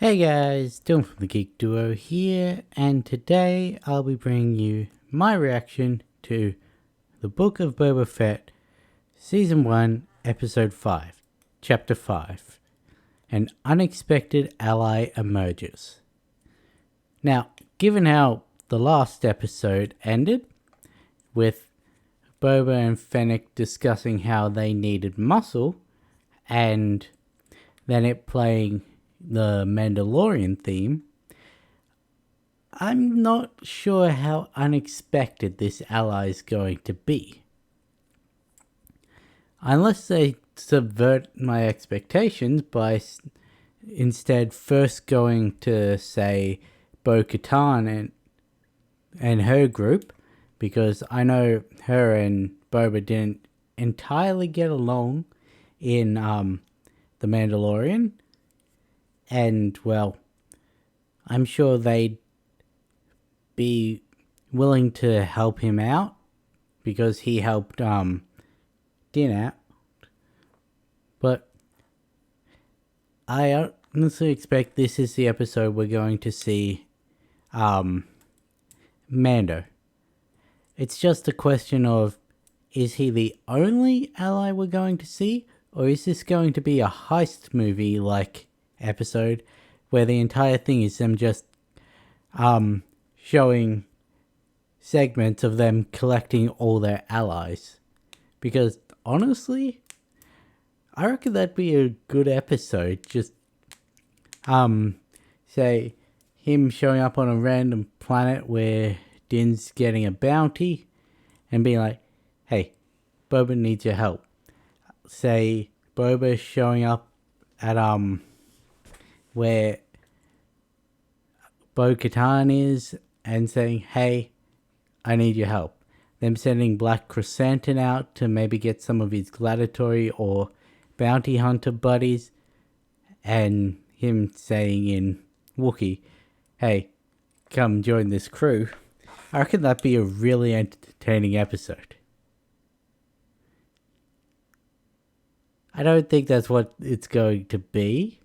Hey guys, Dylan from the Geek Duo here, and today I'll be bringing you my reaction to the Book of Boba Fett, Season 1, Episode 5, Chapter 5, An Unexpected Ally Emerges. Now, given how the last episode ended, with Boba and Fennec discussing how they needed muscle, and then it playing the Mandalorian theme, I'm not sure how unexpected this ally is going to be. Unless they subvert my expectations by instead first going to, say, Bo-Katan and her group, because I know her and Boba didn't entirely get along in The Mandalorian. And, well, I'm sure they'd be willing to help him out because he helped Din out. But I honestly expect this is the episode we're going to see Mando. It's just a question of, is he the only ally we're going to see? Or is this going to be a heist movie like episode where the entire thing is them just showing segments of them collecting all their allies? Because honestly, I reckon that'd be a good episode. Just say him showing up on a random planet where Din's getting a bounty and being like, hey, Boba needs your help. Say Boba showing up at where Bo-Katan is and saying, hey, I need your help. Them sending Black Chrysanthemum out to maybe get some of his gladiatory or bounty hunter buddies, and him saying in Wookiee, hey, come join this crew. I reckon that'd be a really entertaining episode. I don't think that's what it's going to be,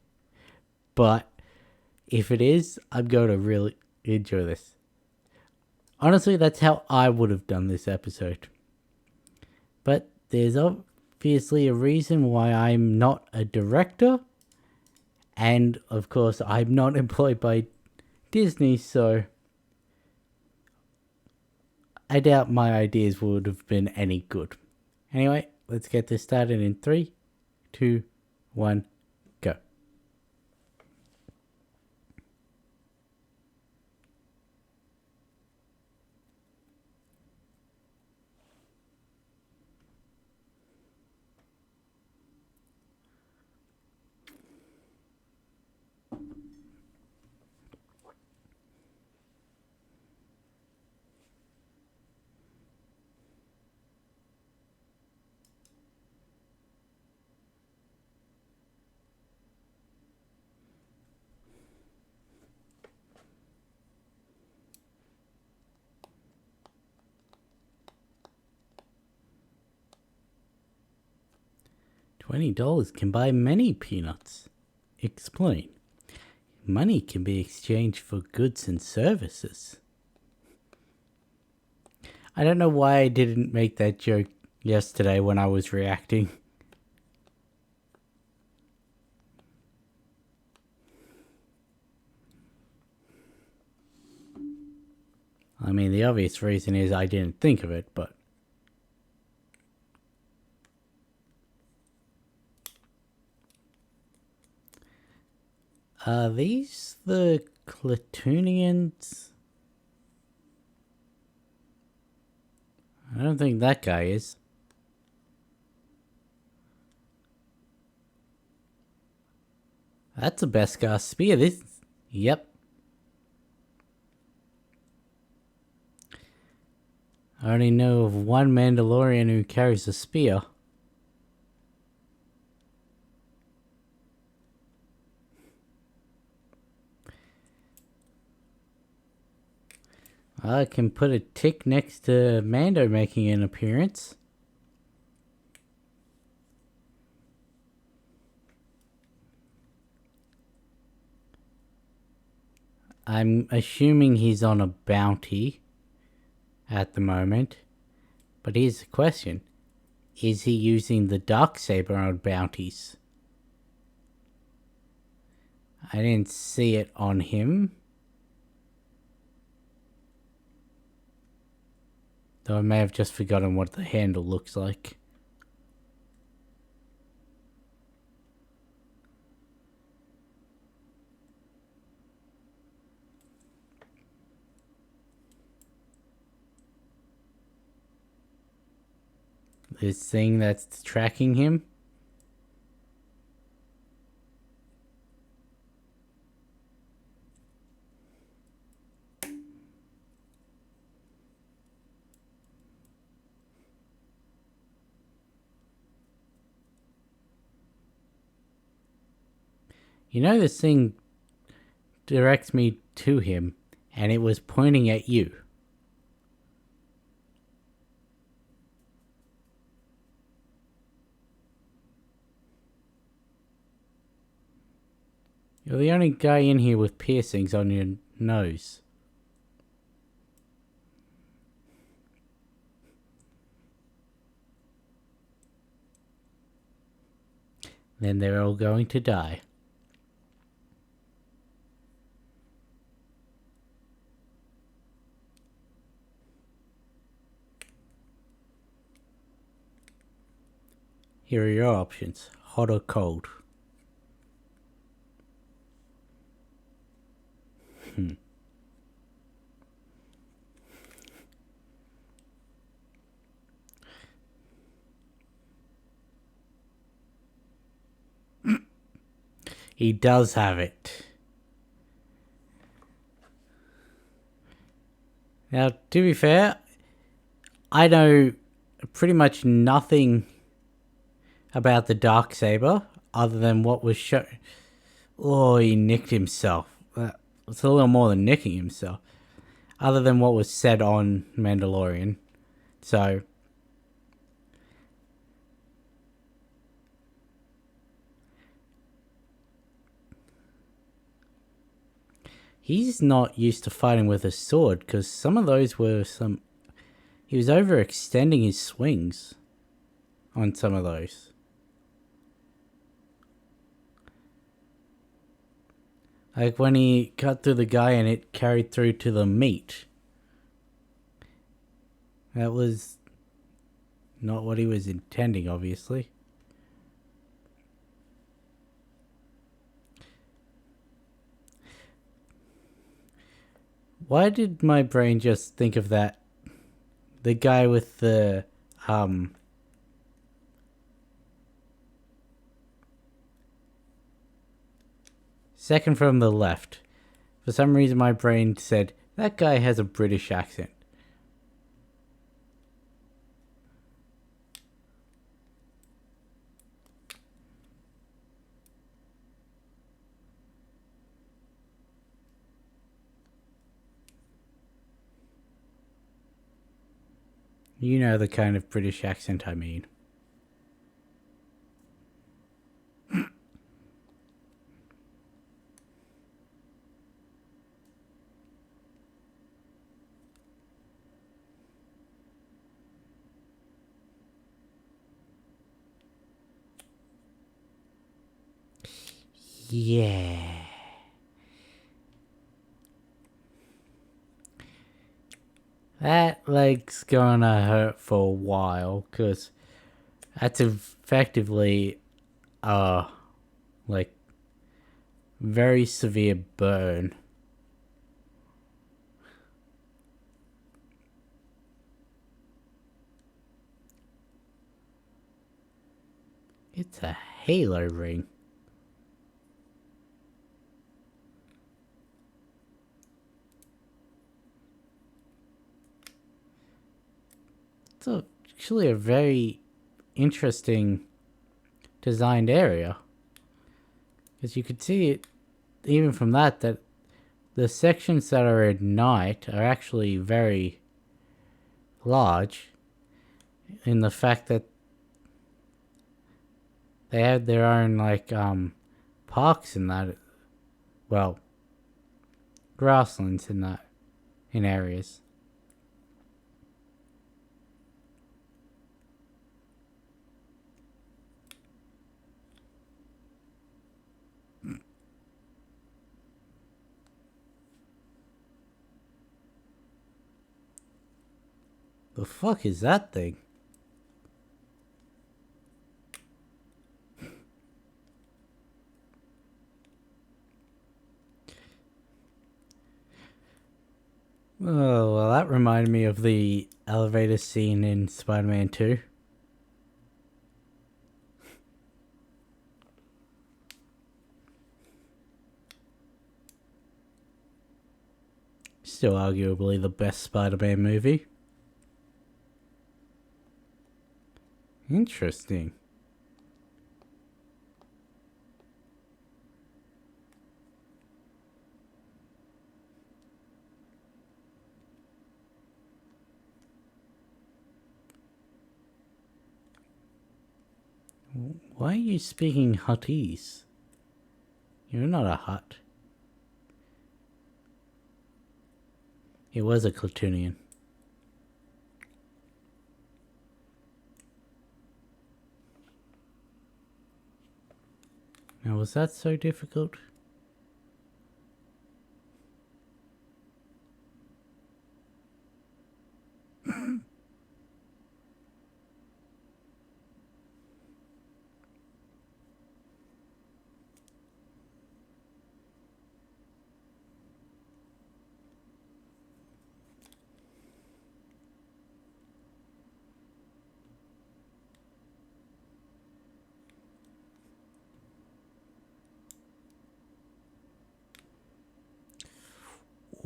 but if it is, I'm going to really enjoy this. Honestly, that's how I would have done this episode. But there's obviously a reason why I'm not a director. And, of course, I'm not employed by Disney, so I doubt my ideas would have been any good. Anyway, let's get this started in 3, 2, 1, go. $20 can buy many peanuts. Explain. Money can be exchanged for goods and services. I don't know why I didn't make that joke yesterday when I was reacting. I mean, the obvious reason is I didn't think of it, but are these the Clatoonians? I don't think that guy is. That's a Beskar spear. Yep. I only know of one Mandalorian who carries a spear. I can put a tick next to Mando making an appearance. I'm assuming he's on a bounty at the moment. But here's the question. Is he using the Darksaber on bounties? I didn't see it on him. Though I may have just forgotten what the handle looks like. This thing that's tracking him. You know, this thing directs me to him, and it was pointing at you. You're the only guy in here with piercings on your nose. Then they're all going to die. Here are your options, hot or cold. He does have it. Now, to be fair, I know pretty much nothing about the Darksaber other than what was shown. Oh, he nicked himself. It's a little more than nicking himself. Other than what was said on Mandalorian. So, he's not used to fighting with a sword, because some of those were some... He was overextending his swings on some of those. Like when he cut through the guy and it carried through to the meat. That was not what he was intending, obviously. Why did my brain just think of that? The guy with the, second from the left. For some reason my brain said, that guy has a British accent. You know the kind of British accent I mean. Yeah. That leg's gonna hurt for a while, because that's effectively like very severe burn. It's a halo ring. It's actually a very interesting designed area. Because you could see it, even from that the sections that are at night are actually very large. In the fact that they have their own, like, parks in that. Well, grasslands in areas. The fuck is that thing? Oh, well, that reminded me of the elevator scene in Spider-Man 2. Still arguably the best Spider-Man movie. Interesting. Why are you speaking Huttese? You're not a Hutt. He was a Clatoonian. Now, was that so difficult?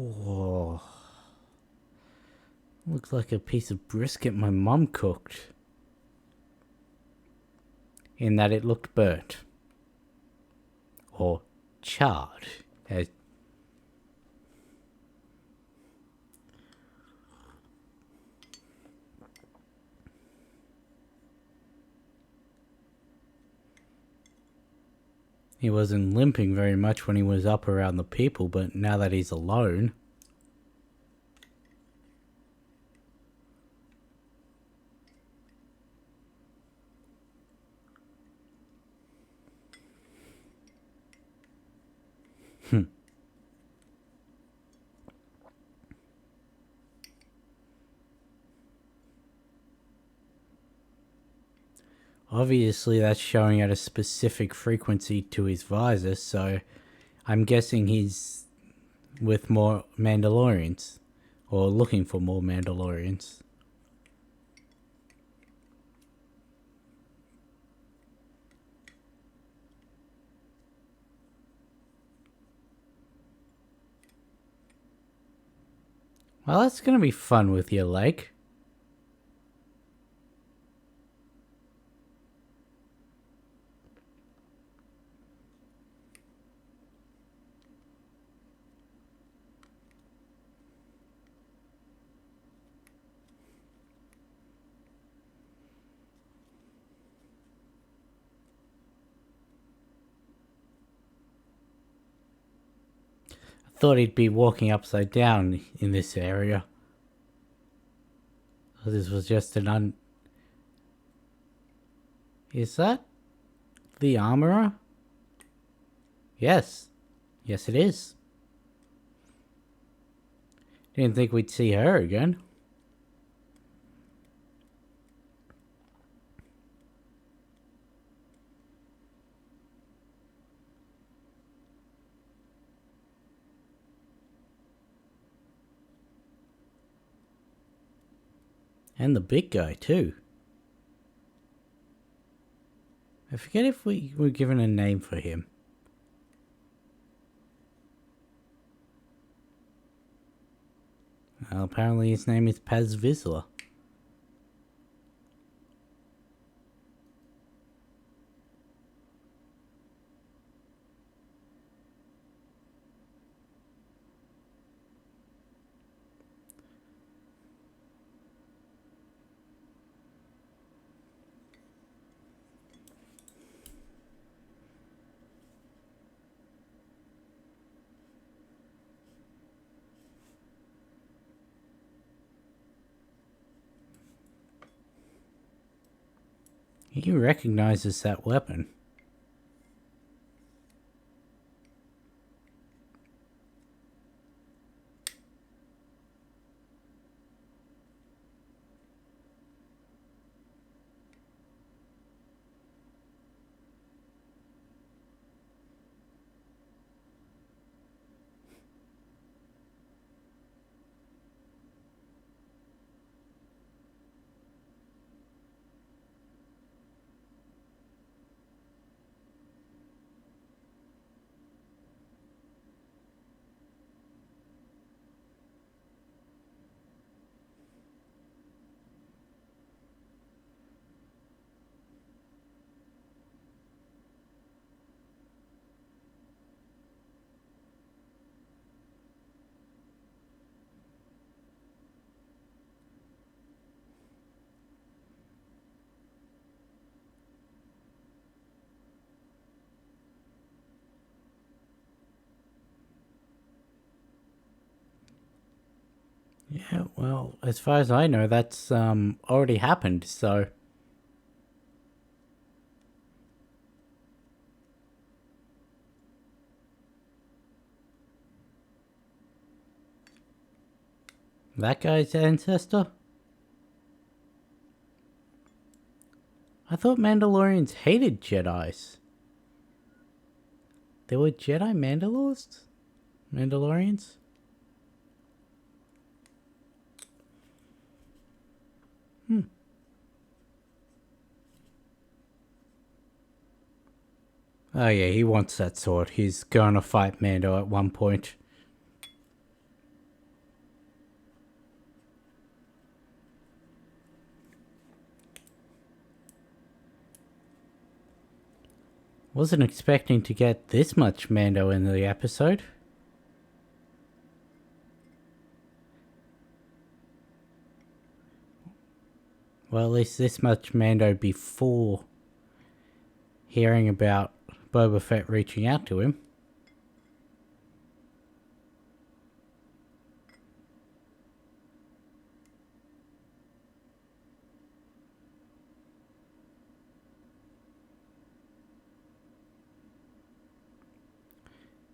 Oh, looks like a piece of brisket my mum cooked. In that it looked burnt. Or charred. He wasn't limping very much when he was up around the people, but now that he's alone... Obviously that's showing at a specific frequency to his visor, so I'm guessing he's with more Mandalorians. Or looking for more Mandalorians. Well, that's gonna be fun with your leg. Thought he'd be walking upside down in this area. This was just an Is that the armorer? Yes. Yes, it is. Didn't think we'd see her again. And the big guy, too. I forget if we were given a name for him. Well, apparently his name is Paz Vizsla. He recognizes that weapon. Yeah, well, as far as I know, that's already happened, so... That guy's ancestor? I thought Mandalorians hated Jedis. There were Jedi Mandalorians? Oh yeah, he wants that sword. He's going to fight Mando at one point. Wasn't expecting to get this much Mando in the episode. Well, at least this much Mando before hearing about Boba Fett reaching out to him.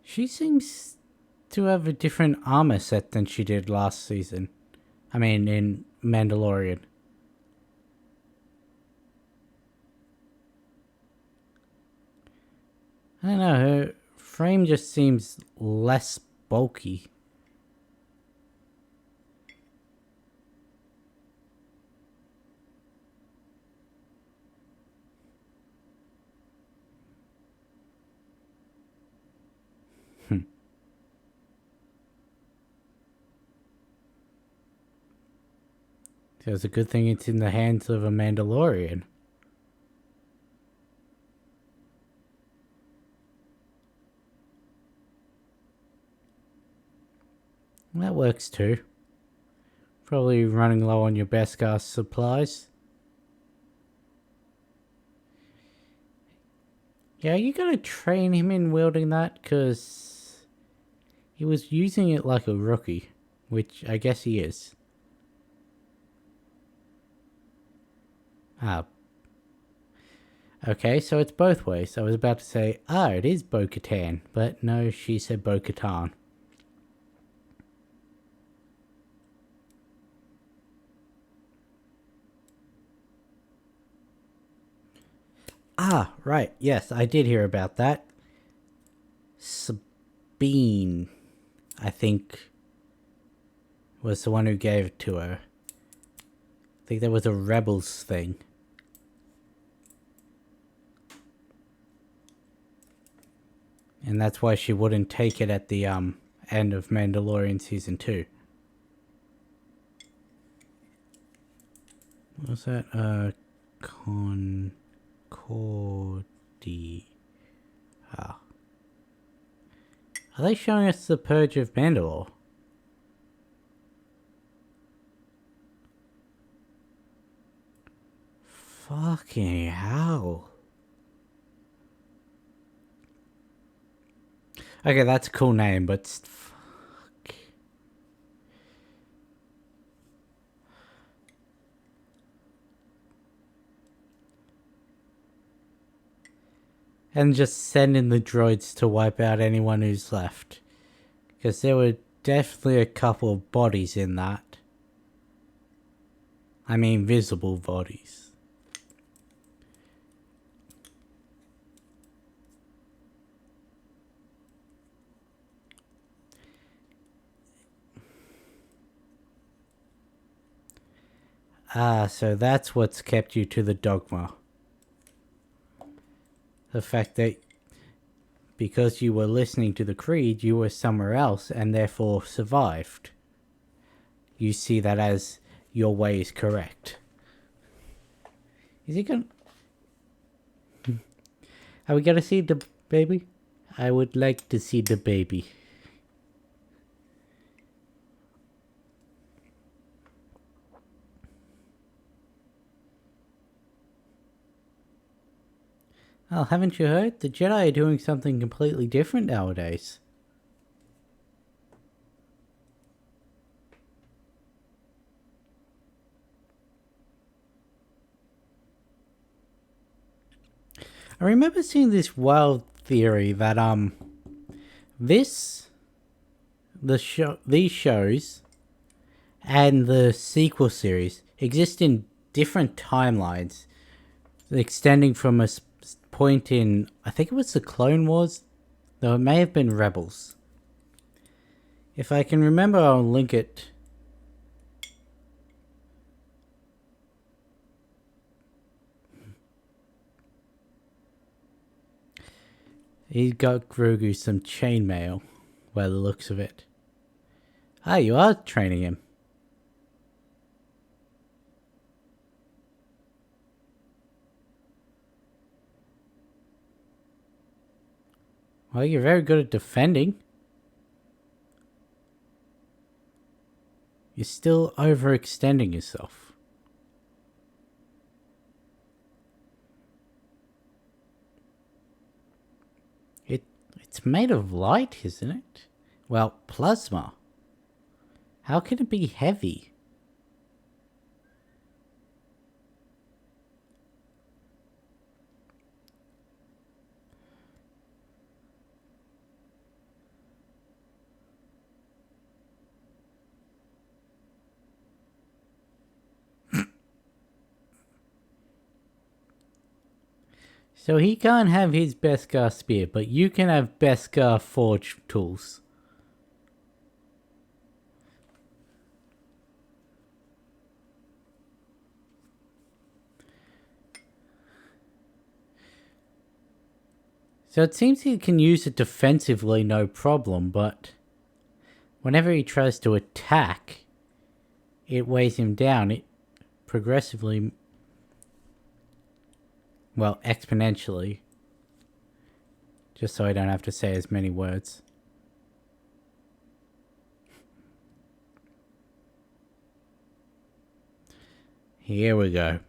She seems to have a different armor set than she did last season. I mean, in Mandalorian. I don't know, her frame just seems less bulky. So it's a good thing it's in the hands of a Mandalorian. That works too. Probably running low on your Beskar supplies. Yeah, you gotta train him in wielding that, because he was using it like a rookie, which I guess he is. Ah. Okay, so it's both ways. I was about to say, it is Bo-Katan, but no, she said Bo-Katan. Ah, right, yes, I did hear about that. Sabine, I think, was the one who gave it to her. I think there was a Rebels thing. And that's why she wouldn't take it at the end of Mandalorian Season 2. What was that? Concordia. Ah. Are they showing us the Purge of Mandalore? Fucking hell. Okay, that's a cool name, but fuck. and just send in the droids to wipe out anyone who's left. Because there were definitely a couple of bodies in that. I mean, visible bodies. Ah, so that's what's kept you to the dogma. The fact that because you were listening to the creed, you were somewhere else and therefore survived. You see that as your way is correct. Is he gonna... Are we gonna see the baby? I would like to see the baby. Oh, haven't you heard? The Jedi are doing something completely different nowadays. I remember seeing this wild theory that these shows and the sequel series exist in different timelines, extending from a point in, I think it was the Clone Wars, though it may have been Rebels. If I can remember, I'll link it. He got Grogu some chainmail, by the looks of it. Ah, you are training him. Well, you're very good at defending. You're still overextending yourself. It's made of light, isn't it? Well, plasma. How can it be heavy? So he can't have his Beskar spear, but you can have Beskar forge tools. So it seems he can use it defensively, no problem, but whenever he tries to attack, it weighs him down. It progressively, well, exponentially. Just so I don't have to say as many words. Here we go.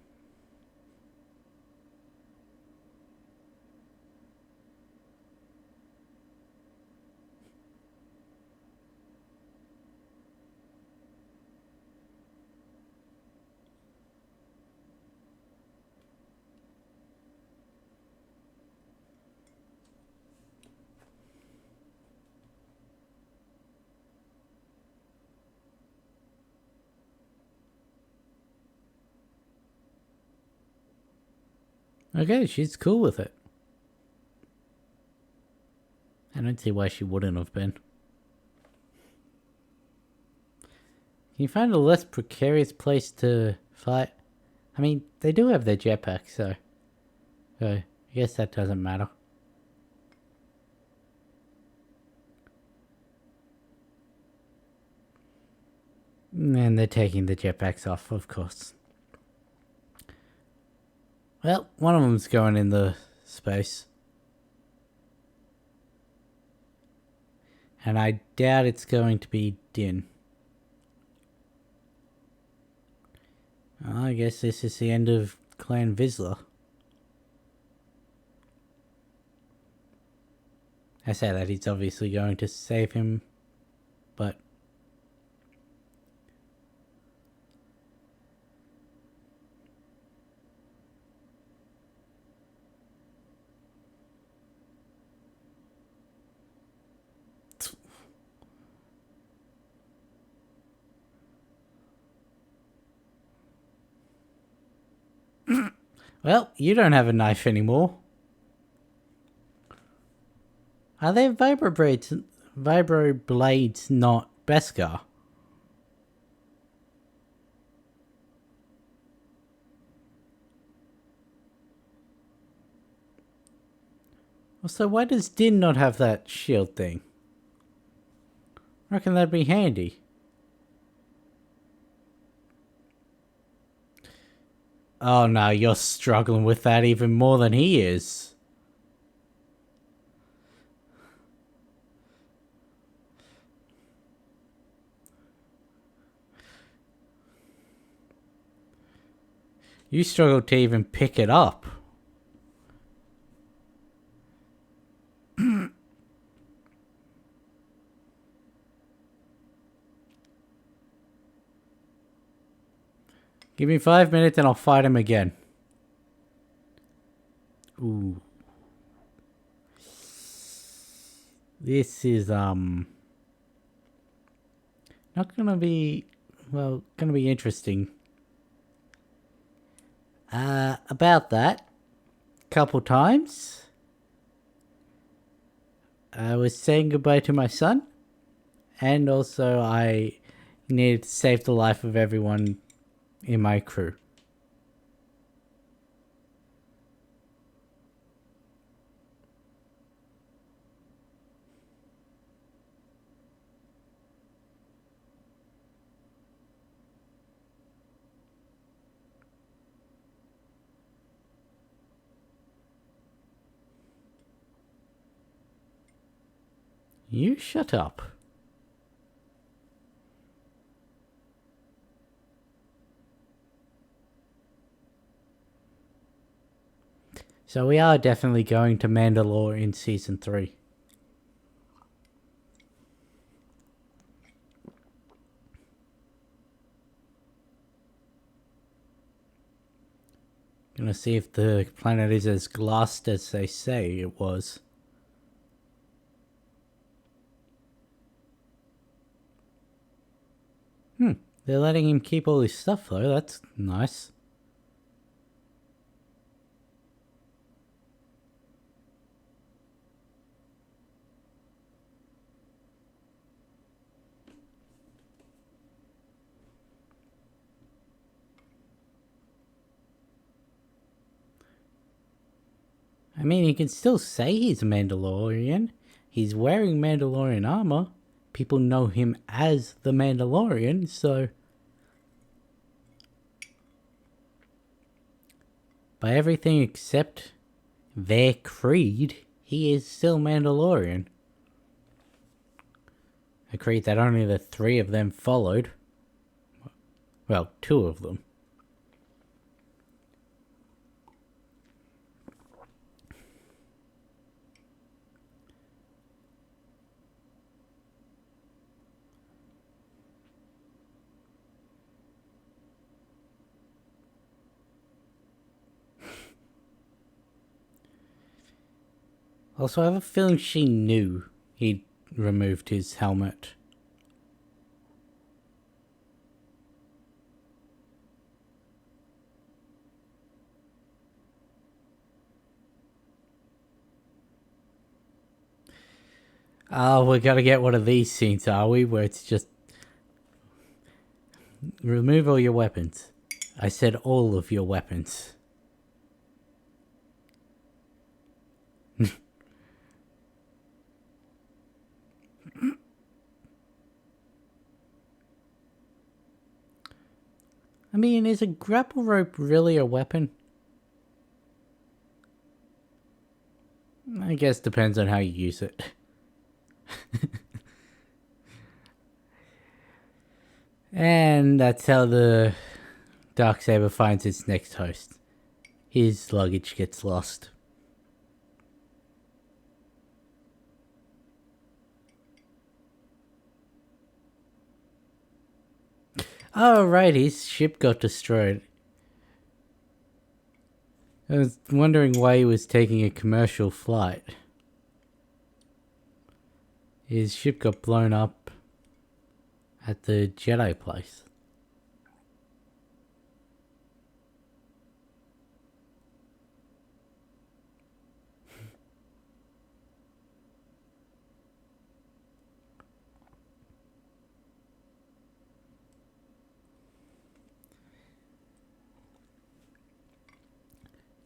Okay, she's cool with it. I don't see why she wouldn't have been. Can you find a less precarious place to fight? I mean, they do have their jetpack, so I guess that doesn't matter. And they're taking the jetpacks off, of course. Well, one of them's going in the space. And I doubt it's going to be Din. Well, I guess this is the end of Clan Vizsla. I say that he's obviously going to save him, but... Well, you don't have a knife anymore. Are there vibro blades not Beskar? So why does Din not have that shield thing? I reckon that'd be handy. Oh no, you're struggling with that even more than he is. You struggle to even pick it up. Give me 5 minutes and I'll fight him again. Ooh. This is, not gonna be, well, gonna be interesting. About that, couple times, I was saying goodbye to my son, and also I needed to save the life of everyone in my crew. You shut up. So we are definitely going to Mandalore in Season 3. Gonna see if the planet is as glassed as they say it was. They're letting him keep all his stuff though, that's nice. I mean, he can still say he's a Mandalorian. He's wearing Mandalorian armor. People know him as the Mandalorian, so... By everything except their creed, he is still Mandalorian. A creed that only the 3 of them followed. Well, 2 of them. Also, I have a feeling she knew he'd removed his helmet. Oh, we're gonna get one of these scenes, are we? Where it's just... Remove all your weapons. I said all of your weapons. I mean, is a grapple rope really a weapon? I guess depends on how you use it. And that's how the Darksaber finds its next host. His luggage gets lost. Oh, right, his ship got destroyed. I was wondering why he was taking a commercial flight. His ship got blown up at the Jedi place.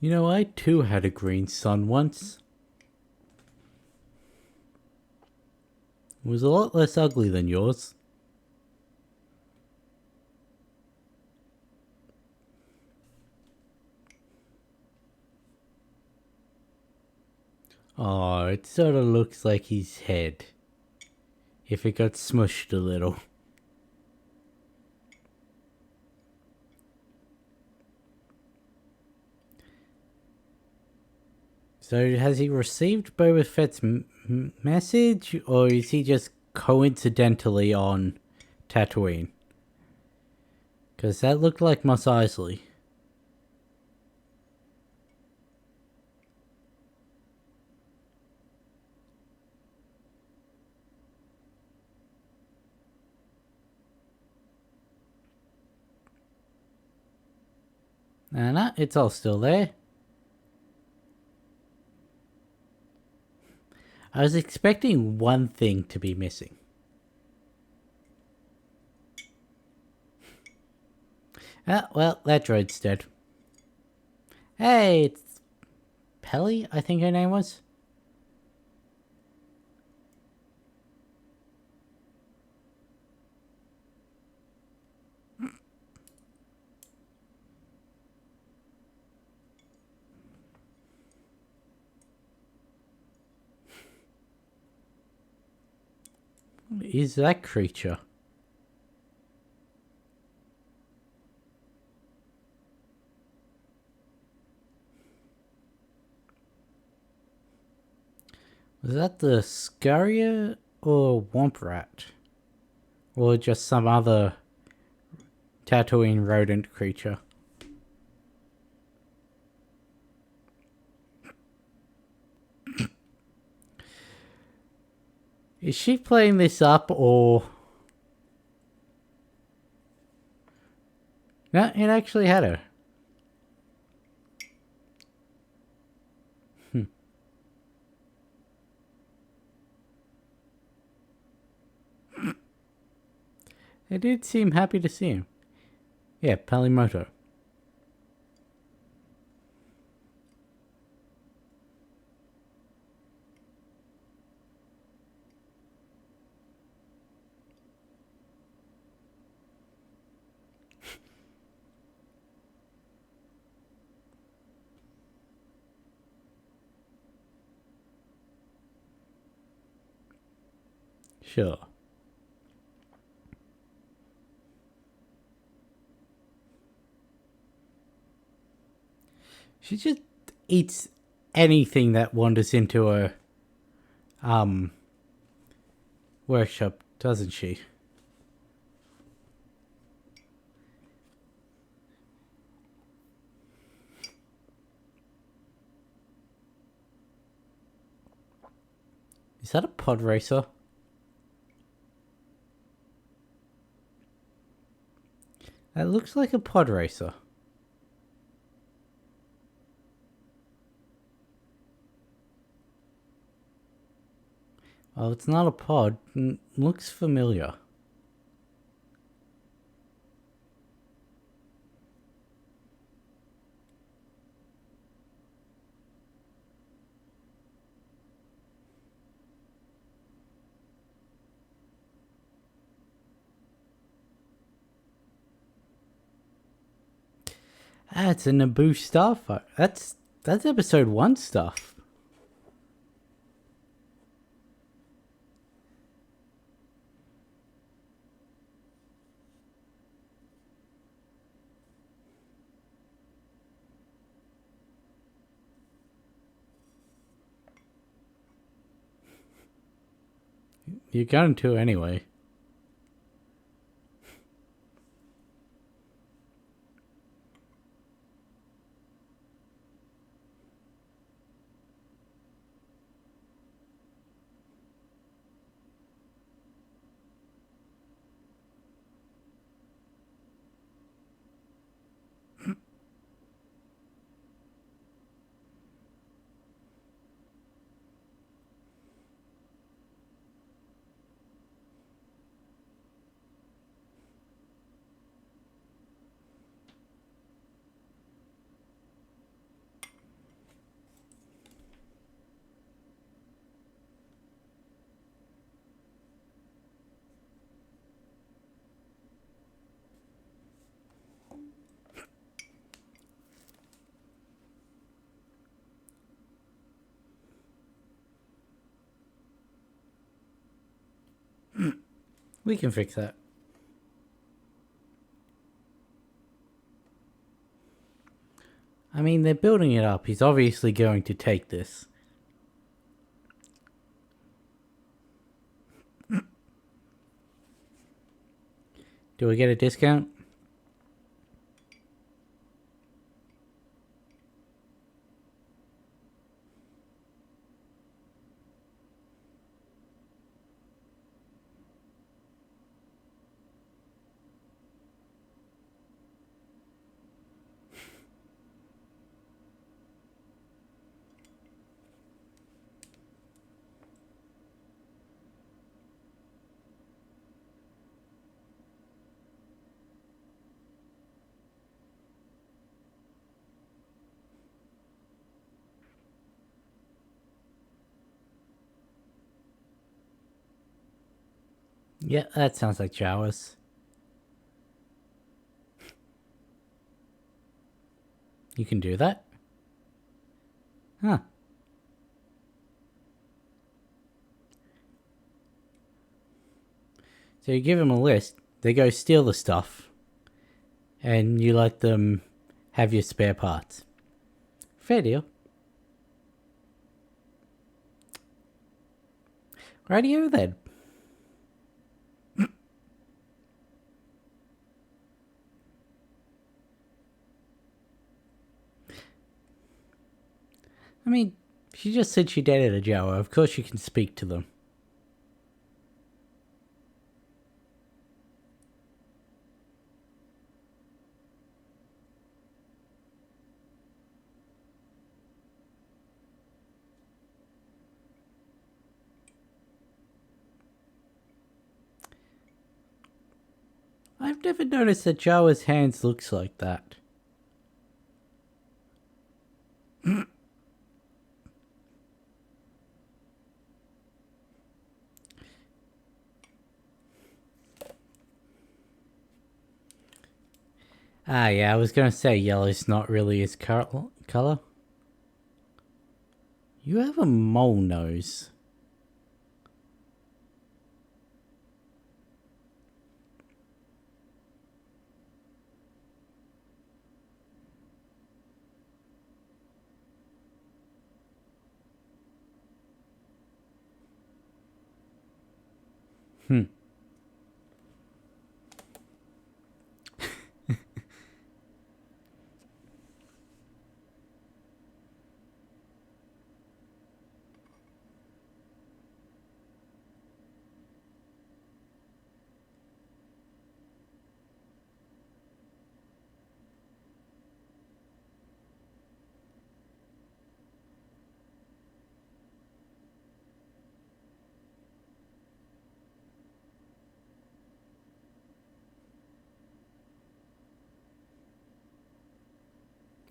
You know, I too had a green sun once. It was a lot less ugly than yours. Oh, it sort of looks like his head. If it got smushed a little. So has he received Boba Fett's message, or is he just coincidentally on Tatooine? Because that looked like Mos Eisley. No, it's all still there. I was expecting one thing to be missing. Ah, well, that droid's dead. Hey, it's Pelly, I think her name was. What is that creature? Was that the Scurrier or Womp Rat? Or just some other Tatooine rodent creature? Is she playing this up, or... No, it actually had her. They did seem happy to see him. Yeah, Palimoto. Sure. She just eats anything that wanders into her workshop, doesn't she? Is that a pod racer? That looks like a pod racer. Oh, it's not a pod. Looks familiar. Ah, it's a Naboo starfighter. That's episode 1 stuff. You're going to anyway. We can fix that. I mean, they're building it up. He's obviously going to take this. Do we get a discount? Yeah, that sounds like Jawas. You can do that? Huh. So you give them a list, they go steal the stuff, and you let them have your spare parts. Fair deal. Rightio then. I mean, she just said she dated a Jawa. Of course you can speak to them. I've never noticed that Jawa's hands looks like that. Ah, yeah, I was gonna say yellow's not really his color. You have a mole nose.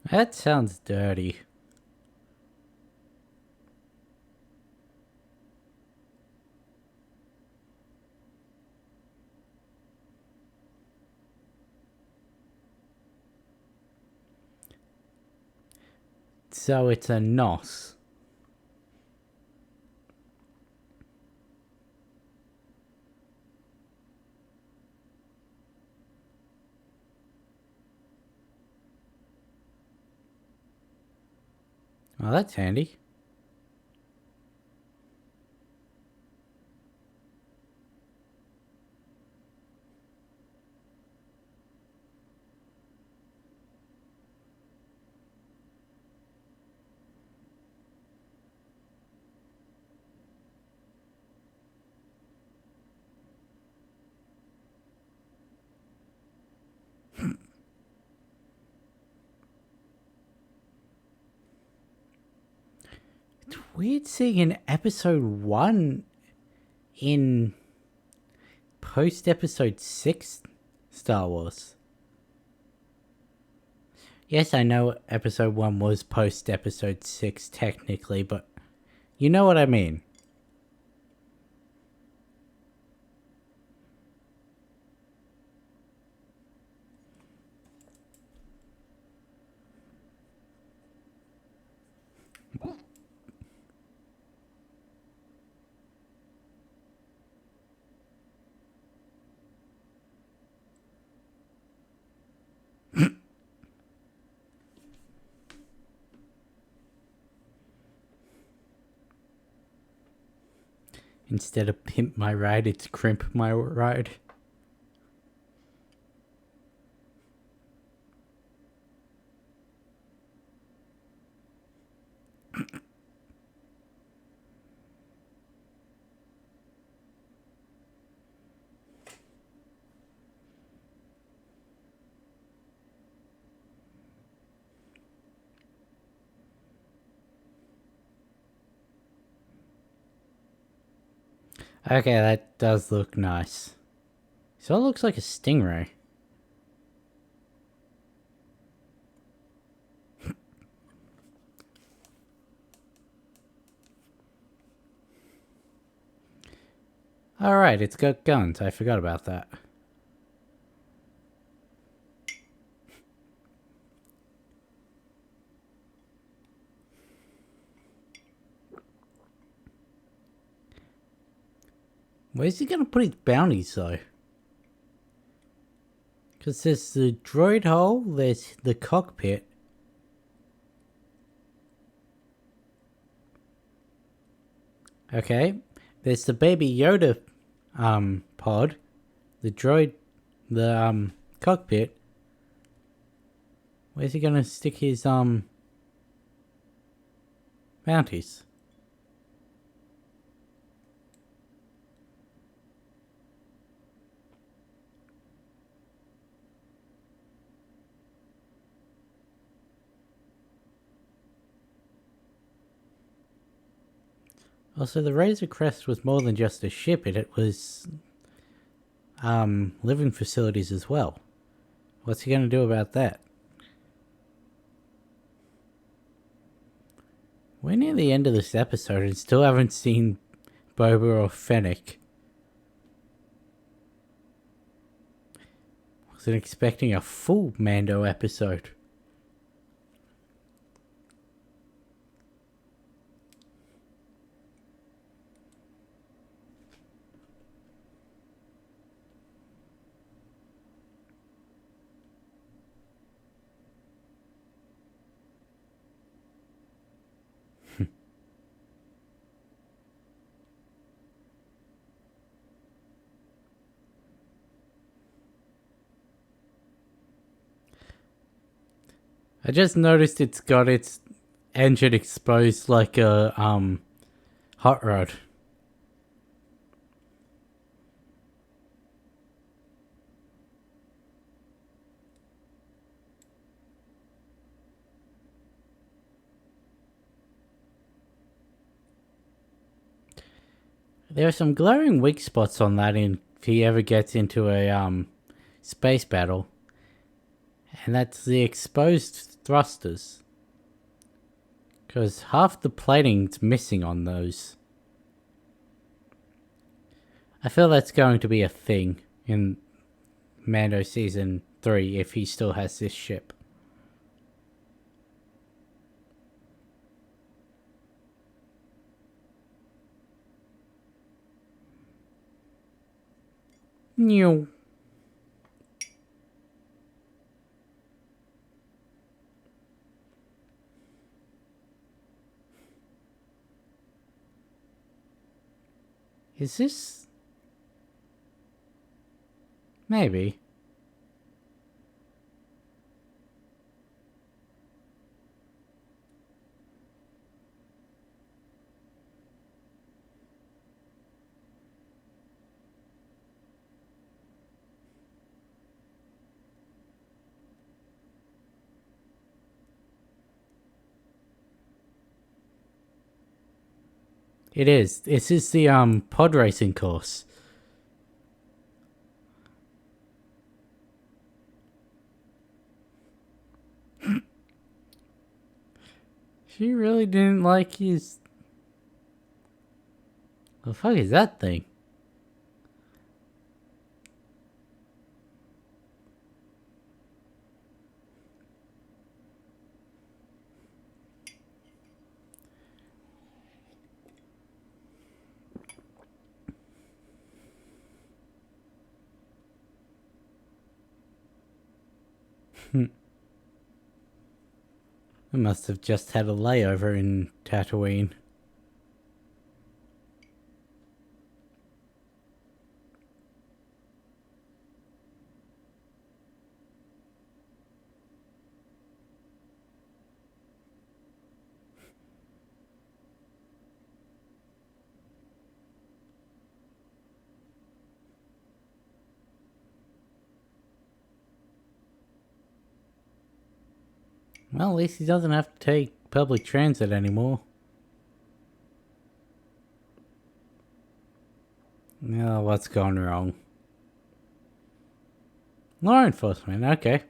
That sounds dirty. So it's a nos. Well, that's handy. It's weird seeing an episode 1 in post episode 6 Star Wars. Yes, I know episode 1 was post episode 6 technically, but you know what I mean. Instead of pimp my ride, it's crimp my ride. Okay, that does look nice. So it looks like a stingray. Alright, it's got guns. I forgot about that. Where's he gonna put his bounties, though? Because there's the droid hole, there's the cockpit. Okay, there's the Baby Yoda pod, the droid, the cockpit. Where's he gonna stick his bounties? Also, the Razor Crest was more than just a ship, it was living facilities as well. What's he gonna do about that? We're near the end of this episode and still haven't seen Boba or Fennec. Wasn't expecting a full Mando episode. I just noticed it's got its engine exposed like a hot rod. There are some glaring weak spots on that if he ever gets into a space battle. And that's the exposed thrusters. Because half the plating's missing on those. I feel that's going to be a thing in Mando Season 3 if he still has this ship. New. Is this... Maybe. It is. This is the pod racing course. She really didn't like his... The fuck is that thing? I must have just had a layover in Tatooine. Well, at least he doesn't have to take public transit anymore. Oh, what's gone wrong? Law enforcement, okay.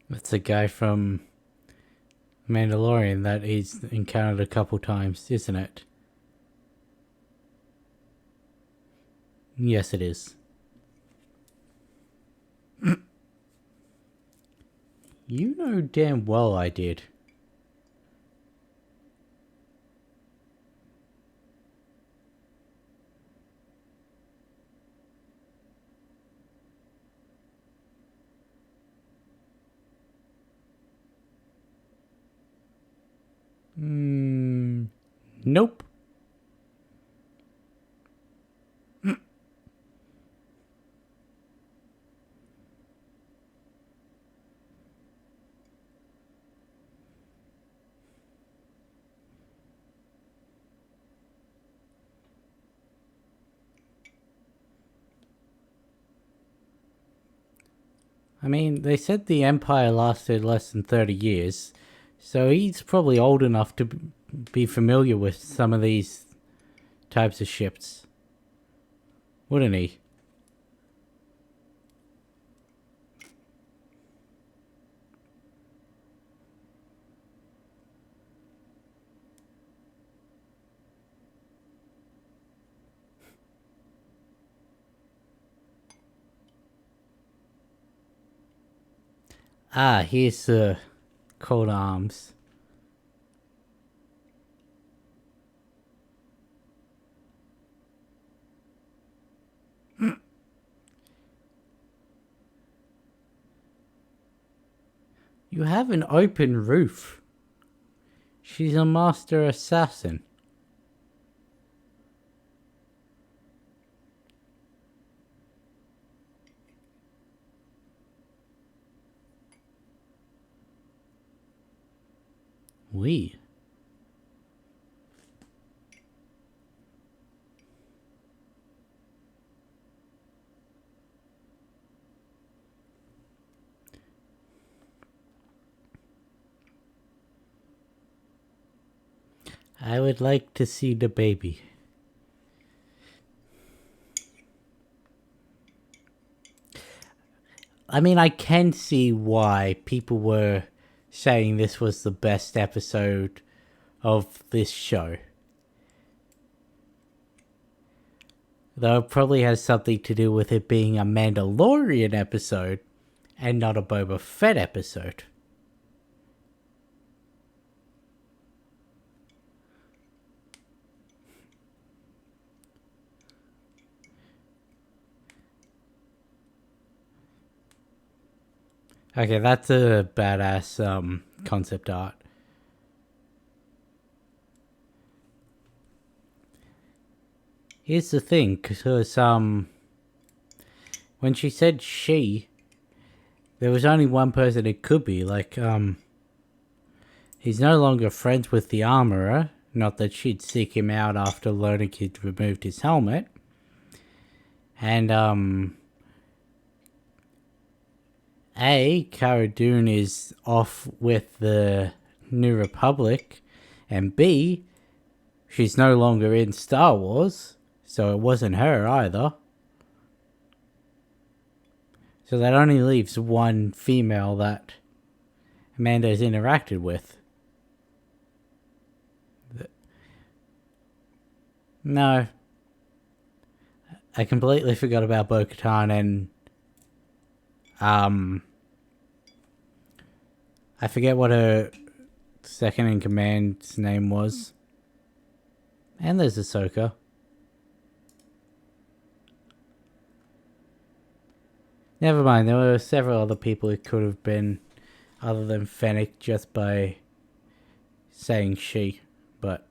That's a guy from Mandalorian that he's encountered a couple times, isn't it? Yes, it is. You know damn well I did. Nope. I mean, they said the Empire lasted less than 30 years, so he's probably old enough to be familiar with some of these types of ships. Wouldn't he? Ah, here's the coat arms. You have an open roof. She's a master assassin. We. I would like to see the baby. I mean, I can see why people were saying this was the best episode of this show. Though it probably has something to do with it being a Mandalorian episode and not a Boba Fett episode. Okay, that's a badass concept art. Here's the thing, because when she said she, there was only one person it could be. Like, he's no longer friends with the armorer. Not that she'd seek him out after learning he'd removed his helmet. And, A, Cara Dune is off with the New Republic. And B, she's no longer in Star Wars. So it wasn't her either. So that only leaves one female that Amanda's interacted with. No. I completely forgot about Bo-Katan and I forget what her second in command's name was. And there's Ahsoka. Never mind, there were several other people it could have been other than Fennec just by saying she, but...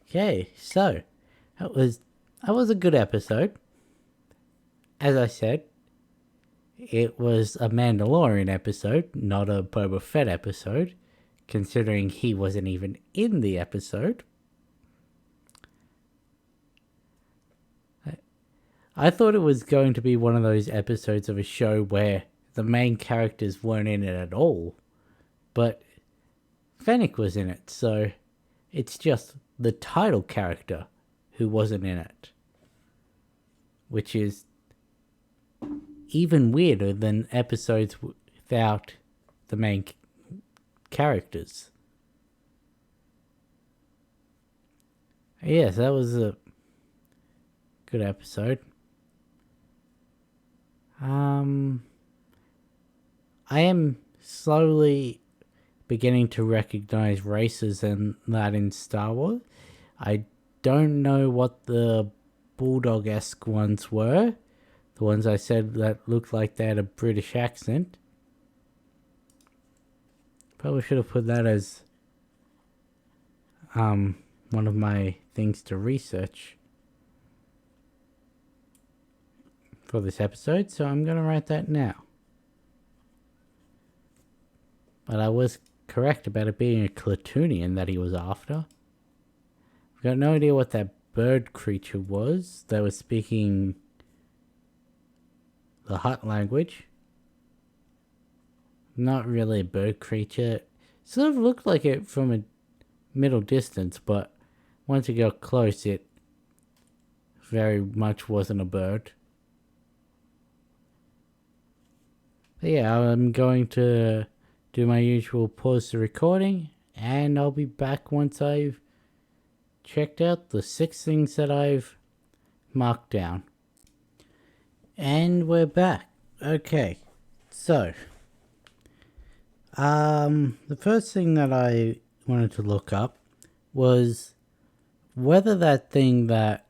Okay, so that was a good episode. As I said, it was a Mandalorian episode, not a Boba Fett episode, considering he wasn't even in the episode. I thought it was going to be one of those episodes of a show where the main characters weren't in it at all, but Fennec was in it, so it's just the title character who wasn't in it, which is even weirder than episodes without the main characters. Yes, that was a good episode. I am slowly beginning to recognize races and that in Star Wars. I don't know what the Bulldog-esque ones were. The ones I said that looked like they had a British accent. Probably should have put that as one of my things to research for this episode, so I'm going to write that now. But I was correct about it being a Clatoonian that he was after. I've got no idea what that bird creature was. They were speaking the Hutt language. Not really a bird creature. Sort of looked like it from a middle distance, but once it got close, it very much wasn't a bird. But yeah, I'm going to do my usual pause the recording, and I'll be back once I've checked out the 6 things that I've marked down. And we're back. Okay, so the first thing that I wanted to look up was whether that thing that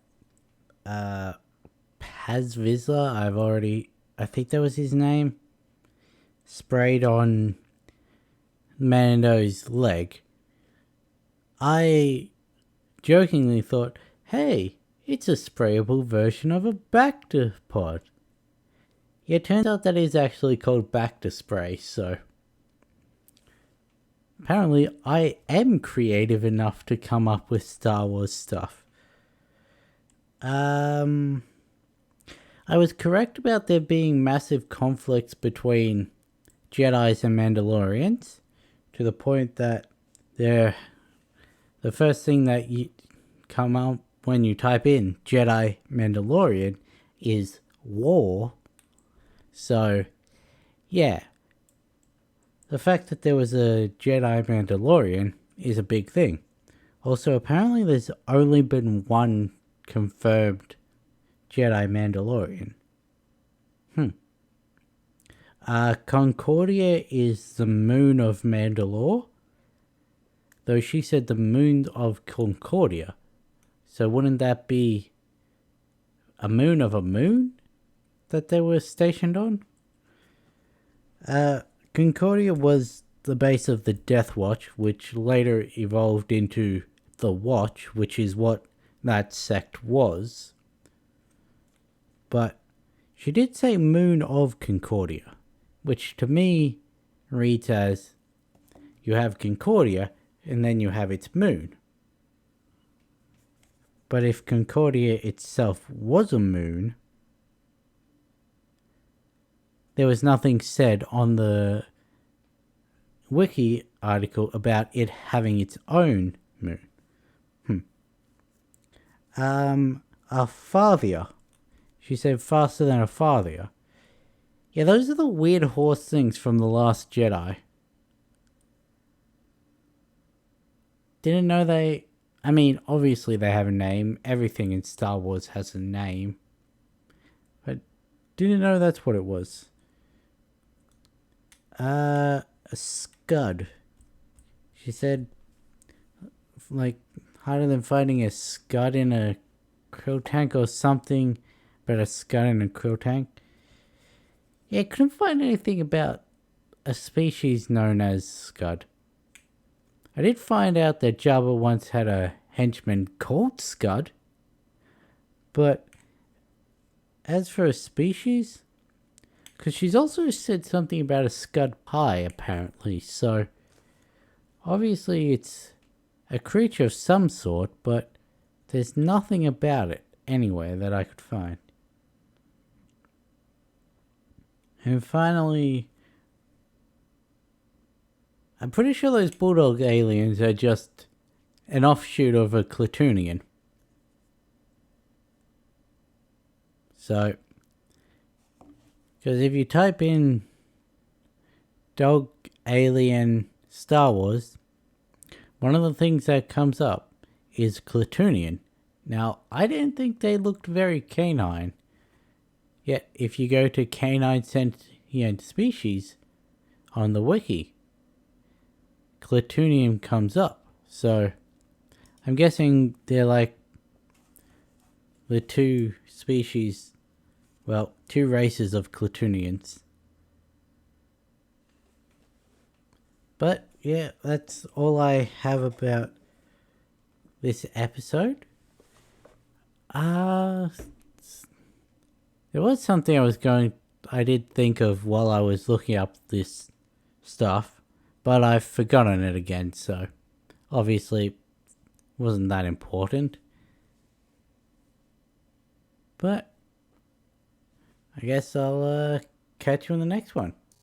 Paz Vizsla, I think that was his name, sprayed on Mando's leg. I jokingly thought, hey, it's a sprayable version of a Bacta pod. It turns out that is actually called Bacta spray, so apparently I am creative enough to come up with Star Wars stuff. I was correct about there being massive conflicts between Jedis and Mandalorians, to the point that the first thing that you come up when you type in Jedi Mandalorian is war. So, yeah. The fact that there was a Jedi Mandalorian is a big thing. Also, apparently there's only been one confirmed Jedi Mandalorian. Concordia is the moon of Mandalore, though she said the moon of Concordia. So wouldn't that be a moon of a moon that they were stationed on? Concordia was the base of the Death Watch, which later evolved into the Watch, which is what that sect was. But she did say moon of Concordia, which to me reads as you have Concordia and then you have its moon. But if Concordia itself was a moon, there was nothing said on the wiki article about it having its own moon. A Farthia. She said faster than a Farthia. Yeah, those are the weird horse things from The Last Jedi. Didn't know they I mean, obviously they have a name. Everything in Star Wars has a name. But didn't know that's what it was. A scud. She said, like, harder than finding a scud in a krill tank or something, but a scud in a krill tank. Yeah, couldn't find anything about a species known as scud. I did find out that Jabba once had a henchman called Scud, but as for a species, because she's also said something about a scud pie apparently, so obviously it's a creature of some sort, but there's nothing about it anywhere that I could find. And finally, I'm pretty sure those bulldog aliens are just an offshoot of a Klatooinian. So, because if you type in dog alien Star Wars, one of the things that comes up is Klatooinian. Now, I didn't think they looked very canine. Yet, if you go to canine sentient species on the wiki, Klatooinian comes up. So, I'm guessing they're like the two species, well, two races of Klatooinians. But, yeah, that's all I have about this episode. There was something I did think of while I was looking up this stuff, but I've forgotten it again, so obviously wasn't that important. But I guess I'll catch you in the next one.